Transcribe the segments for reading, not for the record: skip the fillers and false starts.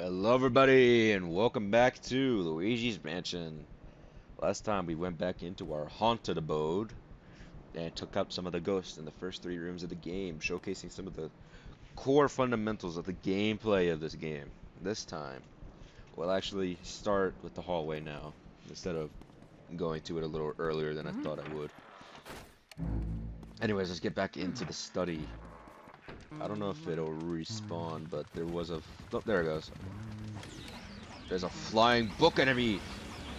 Hello everybody and welcome back to Luigi's Mansion. Last time we went back into our haunted abode and took out some of the ghosts in the first three rooms of the game, showcasing some of the core fundamentals of the gameplay of this game. This time, we'll actually start with the hallway now, instead of going to it a little earlier than I thought I would. Anyways, let's get back into the study. I don't know if it'll respawn, but there was a... Oh, there it goes. There's a flying book enemy!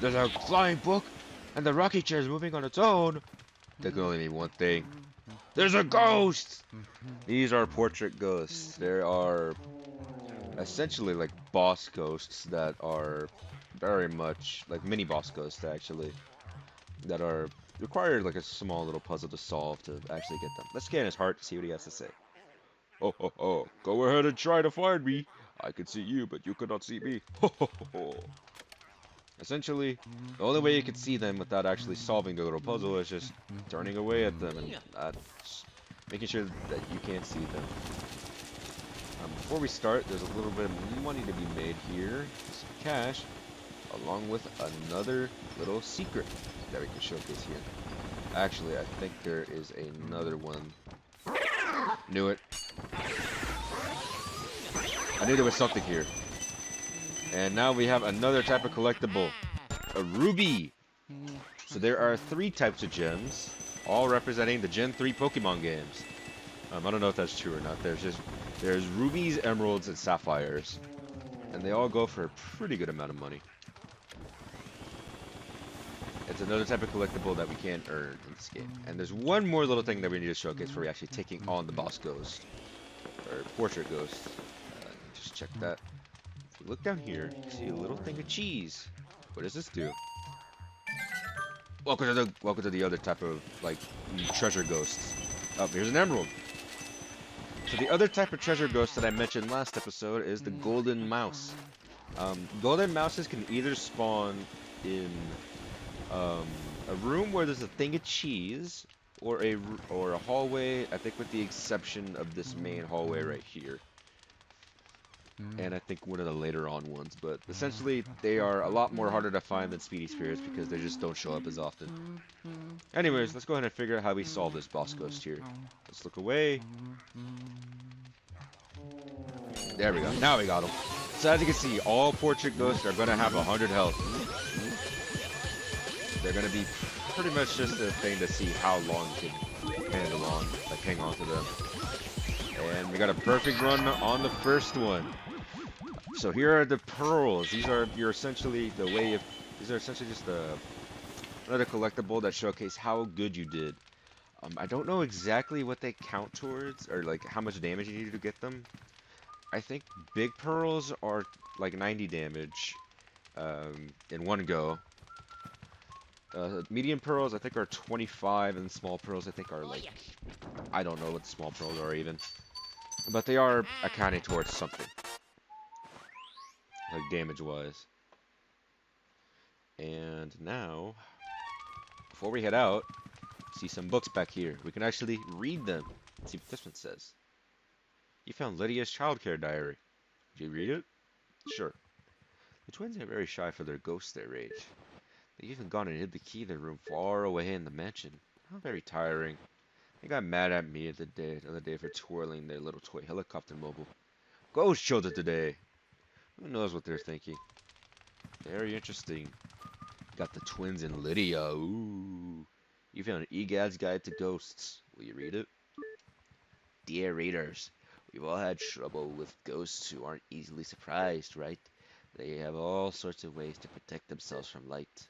There's a flying book, and the rocking chair is moving on its own. That can only mean one thing. There's a ghost! These are portrait ghosts. There are essentially like boss ghosts that are very much like mini boss ghosts actually, that are require like a small little puzzle to solve to actually get them. Let's scan his heart to see what he has to say. Ho ho ho! Go ahead and try to find me. I can see you, but you cannot see me. Ho ho ho! Essentially, the only way you can see them without actually solving the little puzzle is just turning away at them and making sure that you can't see them. Before we start, there's a little bit of money to be made here, some cash, along with another little secret that we can showcase here. Actually, I think there is another one. Knew it. I knew there was something here. And now we have another type of collectible. A ruby! So there are three types of gems, all representing the Gen 3 Pokemon games. I don't know if that's true or not. There's rubies, emeralds, and sapphires. And they all go for a pretty good amount of money. It's another type of collectible that we can't earn in this game. And there's one more little thing that we need to showcase before we actually taking on the boss ghost. Or portrait ghost. Just check that. If you look down here, you see a little thing of cheese. What does this do? Welcome to the other type of like treasure ghosts. Oh, here's an emerald. So the other type of treasure ghost that I mentioned last episode is the golden mouse. Golden mouses can either spawn in a room where there's a thing of cheese, or a hallway. I think with the exception of this main hallway right here. And I think one of the later on ones, but essentially they are a lot more harder to find than Speedy Spirits because they just don't show up as often. Anyways, let's go ahead and figure out how we solve this boss ghost here. Let's look away. There we go. Now we got him. So as you can see, all portrait ghosts are going to have 100 health. They're going to be pretty much just a thing to see how long you can hang on to them. And we got a perfect run on the first one. So here are the pearls. These are essentially just another collectible that showcase how good you did. I don't know exactly what they count towards or like how much damage you need to get them. I think big pearls are like 90 damage in one go. Medium pearls I think are 25, and small pearls I think are like, I don't know what the small pearls are even. But they are accounting towards something. Like damage-wise. And now, before we head out, see some books back here. We can actually read them. Let's see what this one says. You found Lydia's childcare diary. Did you read it? Sure. The twins are very shy for their ghosts their age. They even gone and hid the key in their room far away in the mansion. How very tiring. They got mad at me the other day for twirling their little toy helicopter mobile. Ghost children today. Who knows what they're thinking? Very interesting. Got the twins and Lydia. Ooh. You found EGAD's Guide to Ghosts. Will you read it? Dear readers, we've all had trouble with ghosts who aren't easily surprised, right? They have all sorts of ways to protect themselves from light.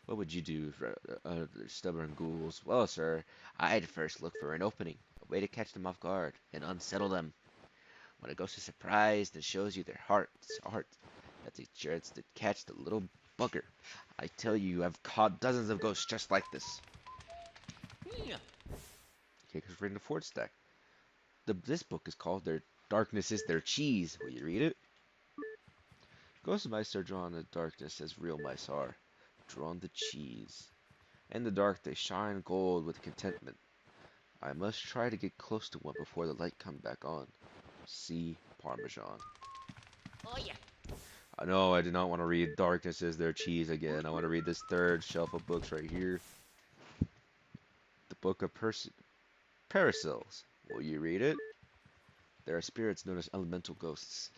What would you do for stubborn ghouls? Well, sir, I'd first look for an opening, a way to catch them off guard and unsettle them. When a ghost is surprised and shows you their heart, that's a chance to catch the little bugger. I tell you, I've caught dozens of ghosts just like this. Okay, because we're in the Ford stack. This book is called Their Darkness is Their Cheese. Will you read it? Ghost mice are drawn in the darkness as real mice are, drawn to cheese. In the dark they shine gold with contentment. I must try to get close to one before the light comes back on. See Parmesan. No, I do not want to read Darkness is Their Cheese again. I want to read this third shelf of books right here. The Book of Paracels. Will you read it? There are spirits known as elemental ghosts.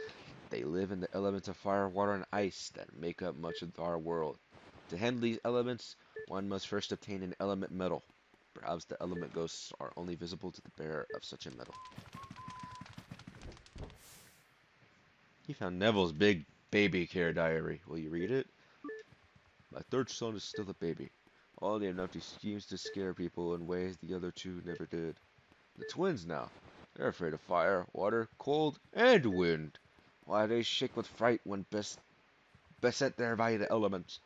They live in the elements of fire, water, and ice that make up much of our world. To handle these elements, one must first obtain an element metal. Perhaps the element ghosts are only visible to the bearer of such a metal. He found Neville's big baby care diary. Will you read it? My third son is still a baby. Oddly enough, he schemes to scare people in ways the other two never did. The twins now. They're afraid of fire, water, cold, and wind. Why they shake with fright when beset there by the elements.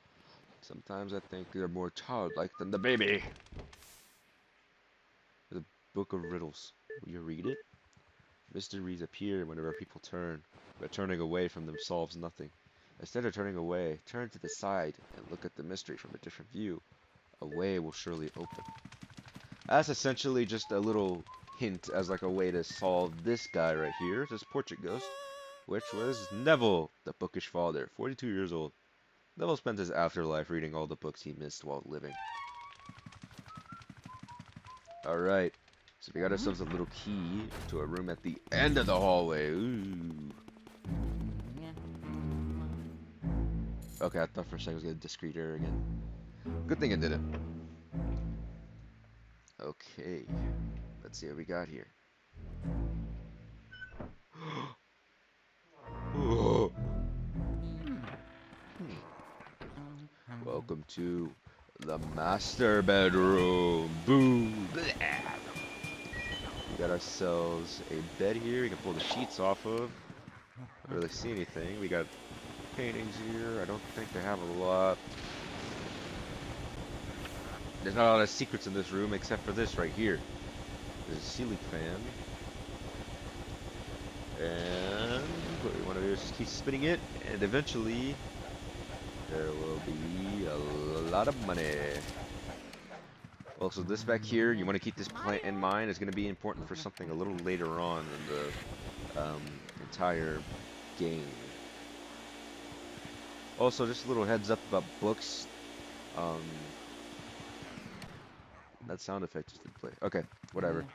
Sometimes I think they're more childlike than the baby. The Book of Riddles. Will you read it? Mysteries appear whenever people turn, but turning away from them solves nothing. Instead of turning away, turn to the side and look at the mystery from a different view. A way will surely open. That's essentially just a little hint as like a way to solve this guy right here, this portrait ghost, which was Neville, the bookish father, 42 years old. Neville spent his afterlife reading all the books he missed while living. Alright, so we got ourselves a little key to a room at the end of the hallway. Ooh. Okay, I thought for a second I was getting discreet error again. Good thing it didn't. Okay, let's see what we got here. Welcome to the master bedroom. Boo! We got ourselves a bed here. We can pull the sheets off of. Don't really see anything. We got paintings here. I don't think they have a lot. There's not a lot of secrets in this room except for this right here. There's a ceiling fan. And what we want to do is just keep spinning it, and eventually there will be a lot of money. Also, this back here, you want to keep this plant in mind. It's going to be important for something a little later on in the entire game. Also, just a little heads up about books. That sound effect just didn't play. Okay, whatever.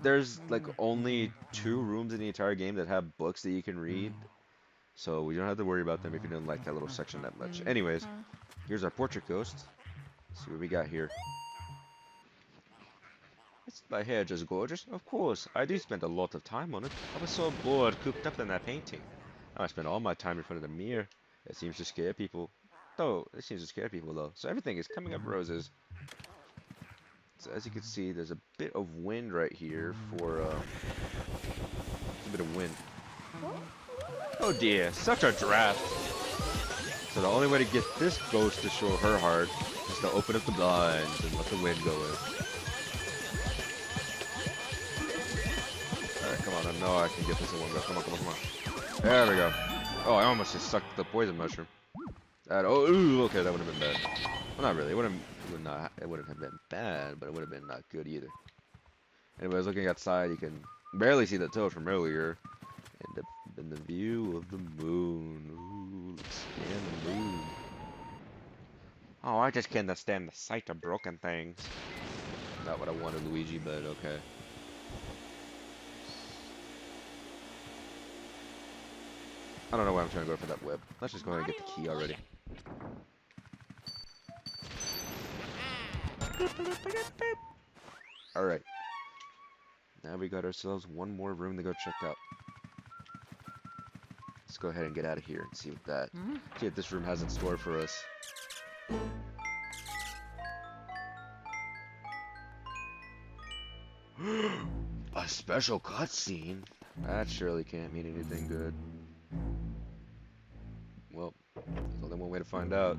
There's like only 2 rooms in the entire game that have books that you can read. So we don't have to worry about them if you didn't like that little section that much. Anyways, here's our portrait ghost. Let's see what we got here. Is my hair just gorgeous? Of course, I do spend a lot of time on it. I was so bored cooped up in that painting. Now I spend all my time in front of the mirror. It seems to scare people. It seems to scare people though. So everything is coming up roses. So as you can see, there's a bit of wind right here for a bit of wind. Oh dear, such a draft. So the only way to get this ghost to show her heart is to open up the blinds and let the wind go in. Alright, come on, I know I can get this in one go. Come on, come on, come on. There we go. Oh, I almost just sucked the poison mushroom. Okay, that would have been bad. Well, not really. It wouldn't have been bad, but it would have been not good either. Anyways, looking outside, you can barely see the toad from earlier. And the view of the moon. Ooh, let's scan the moon. Oh, I just can't stand the sight of broken things. Not what I wanted, Luigi, but okay. I don't know why I'm trying to go for that web. Let's just go ahead and get the key already. Alright. Now we got ourselves one more room to go check out. Let's go ahead and get out of here and see what this room has in store for us. A special cutscene? That surely can't mean anything good. Well, there's only one way to find out.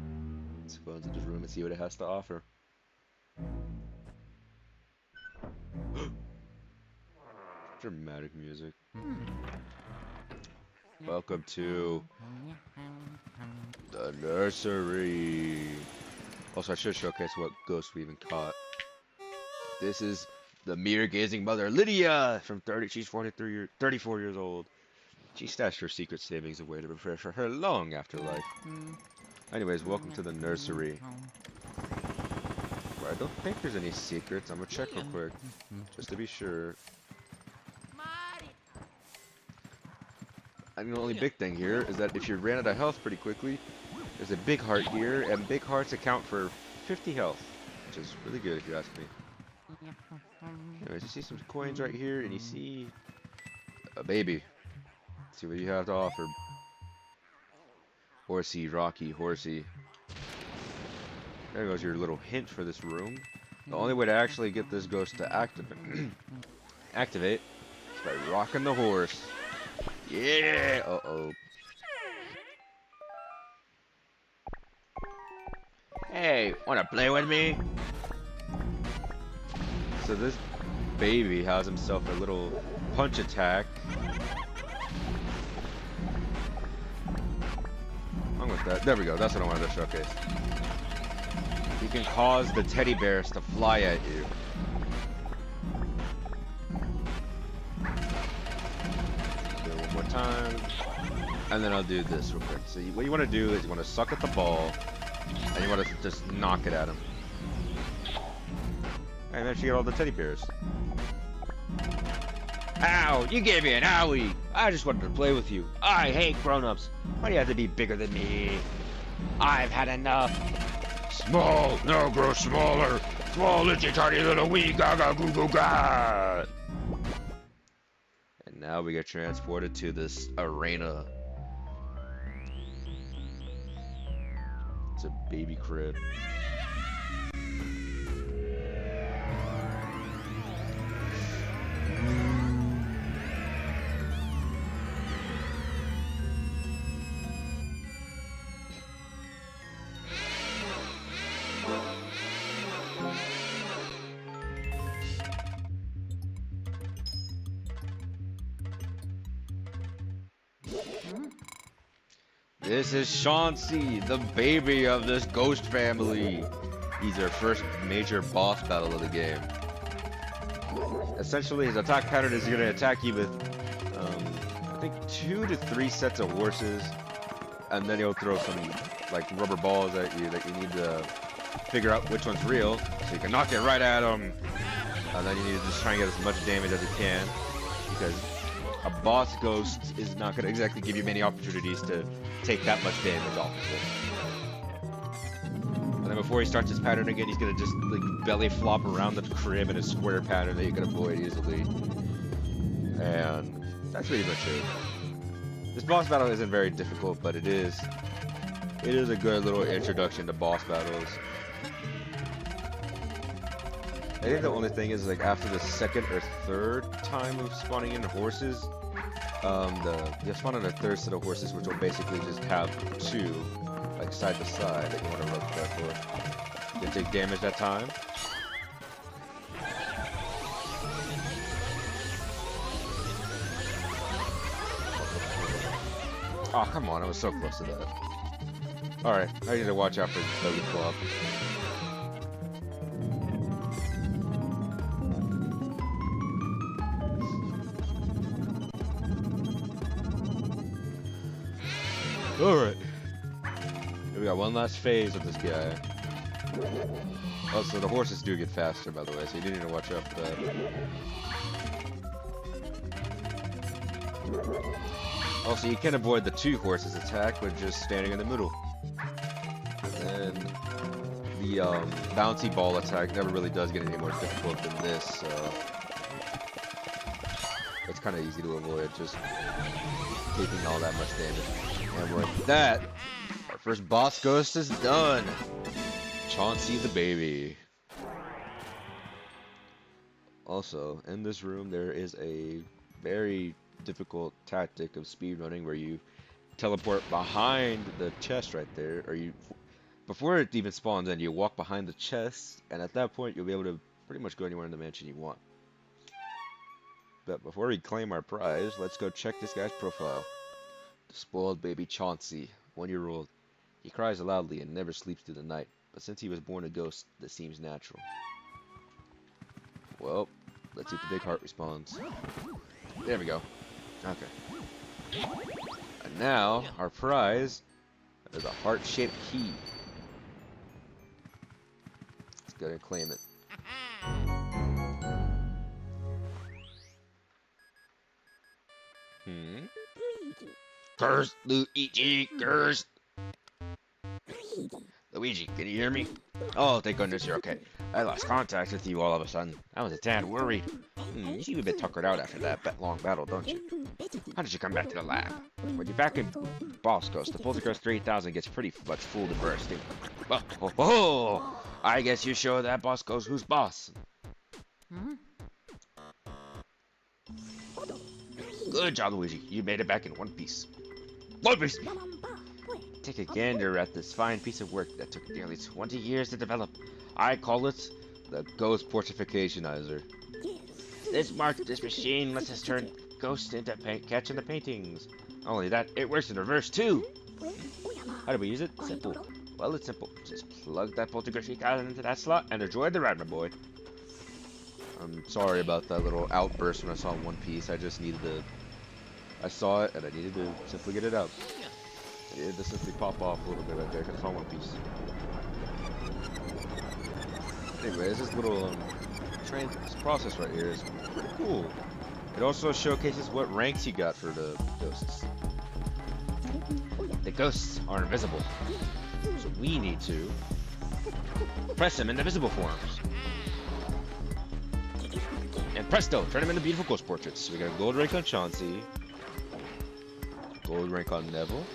Let's go into this room and see what it has to offer. Dramatic music. Welcome to the nursery. Also, I should showcase what ghost we even caught. This is the mirror-gazing mother, Lydia, from 34 years old. She stashed her secret savings away to prepare for her long afterlife. Anyways, welcome to the nursery. Where I don't think there's any secrets. I'm gonna check real quick, just to be sure. I mean, the only big thing here is that if you ran out of health pretty quickly, there's a big heart here, and big hearts account for 50 health, which is really good if you ask me. Anyways, you see some coins right here, and you see a baby. Let's see what you have to offer. Horsey, Rocky, Horsey. There goes your little hint for this room. The only way to actually get this ghost to activate is by rocking the horse. Yeah! Uh-oh. Hey, wanna play with me? So this baby has himself a little punch attack. Wrong with that. There we go. That's what I wanted to showcase. You can cause the teddy bears to fly at you. Do it one more time. And then I'll do this real quick. So what you want to do is you want to suck at the ball. And you want to just knock it at him. And then you get all the teddy bears. Ow! You gave me an owie! I just wanted to play with you. I hate grown-ups. Why do you have to be bigger than me? I've had enough. Small! No, grow smaller! Small, itchy, tiny little wee gaga goo goo ga! And now we get transported to this arena. It's a baby crib. This is Chauncey, the baby of this ghost family. He's our first major boss battle of the game. Essentially, his attack pattern is going to attack you with, I think 2 to 3 sets of horses, and then he'll throw some like rubber balls at you that you need to figure out which one's real, so you can knock it right at him. And then you need to just try and get as much damage as you can, because a boss ghost is not going to exactly give you many opportunities to take that much damage off of it. And then before he starts his pattern again, he's going to just like belly flop around the crib in a square pattern that you can avoid easily. And that's pretty much it. This boss battle isn't very difficult, but it is a good little introduction to boss battles. I think the only thing is, like, after the second or third time of spawning in horses, you spawn in a third set of horses, which will basically just have 2, like, side to side that you want to look for. You can take damage that time. Oh, come on, I was so close to that. Alright, I need to watch out for belly flop. Alright. We got one last phase of this guy. Also, the horses do get faster, by the way, so you do need to watch out for that. Also, you can avoid the 2 horses attack with just standing in the middle. And then the bouncy ball attack never really does get any more difficult than this, so it's kind of easy to avoid, just taking all that much damage. And with that, our first boss ghost is done. Chauncey the baby. Also, in this room there is a very difficult tactic of speedrunning where you teleport behind the chest right there, or before it even spawns in, you walk behind the chest, and at that point you'll be able to pretty much go anywhere in the mansion you want. But before we claim our prize, let's go check this guy's profile. The spoiled baby Chauncey, 1-year-old. He cries loudly and never sleeps through the night, but since he was born a ghost, this seems natural. Well, let's see if the big heart responds. There we go. Okay. And now, our prize is a heart-shaped key. Let's go and claim it. Cursed, Luigi, cursed. Luigi, can you hear me? Oh, thank goodness you're okay. I lost contact with you all of a sudden. I was a tad worried. You seem a bit tuckered out after that long battle, don't you? How did you come back to the lab? When you're back in Boss Ghost, the Poltergeist 3000 gets pretty much full to bursting. Oh, I guess you show that Boss Ghost who's boss. Good job, Luigi. You made it back in one piece. One piece! Take a gander at this fine piece of work that took nearly 20 years to develop. I call it the Ghost Portificationizer. This machine lets us turn ghosts into catching the paintings. Only that, it works in reverse too. How do we use it? Simple. Well, it's simple. Just plug that Poltergeist 3000 into that slot and enjoy the ride, my boy. I'm sorry about that little outburst when I saw One Piece. I just needed to... I saw it and I needed to simply get it out. I needed to simply pop off a little bit right there because I saw One Piece. Anyways, this little this process right here is pretty cool. It also showcases what ranks you got for the ghosts. The ghosts are invisible, so we need to press them into visible forms. And presto, turn them into beautiful ghost portraits. So we got a gold rank on Chauncey, gold rank on Neville,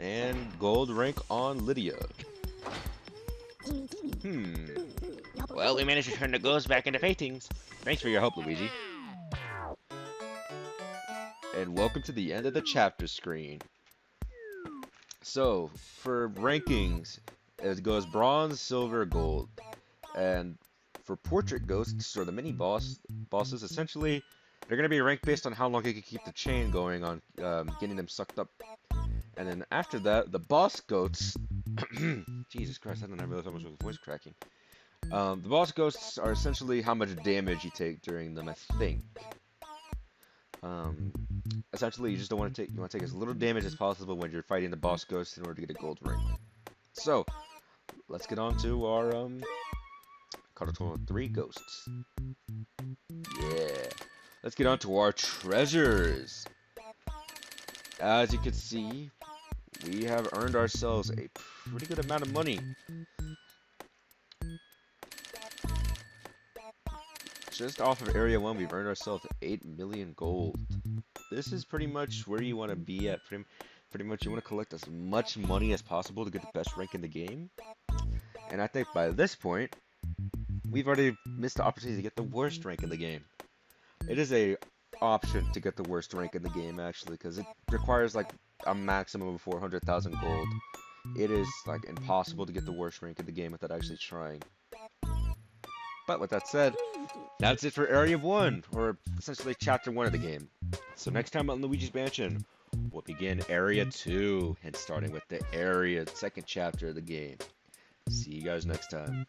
and gold rank on Lydia. Well, we managed to turn the ghosts back into paintings. Thanks for your help, Luigi. And welcome to the end of the chapter screen. So, for rankings, it goes bronze, silver, gold. And for portrait ghosts, or the mini bosses, essentially, they're going to be ranked based on how long you can keep the chain going on getting them sucked up. And then after that, the boss ghosts... Jesus Christ, I don't know how much was voice cracking. The boss ghosts are essentially how much damage you take during them, I think. Essentially, you just don't want to take... You want to take as little damage as possible when you're fighting the boss ghosts in order to get a gold rank. So, let's get on to our... Caught a total of 3 ghosts. Yeah. Let's get on to our treasures. As you can see, we have earned ourselves a pretty good amount of money. Just off of Area 1, we've earned ourselves 8 million gold. This is pretty much where you want to be at. Pretty much you want to collect as much money as possible to get the best rank in the game. And I think by this point, we've already missed the opportunity to get the worst rank in the game. It is a option to get the worst rank in the game, actually, because it requires like a maximum of 400,000 gold. It is like impossible to get the worst rank in the game without actually trying. But with that said, that's it for Area 1, or essentially Chapter 1 of the game. So next time on Luigi's Mansion, we'll begin Area 2, and starting with the second chapter of the game. See you guys next time.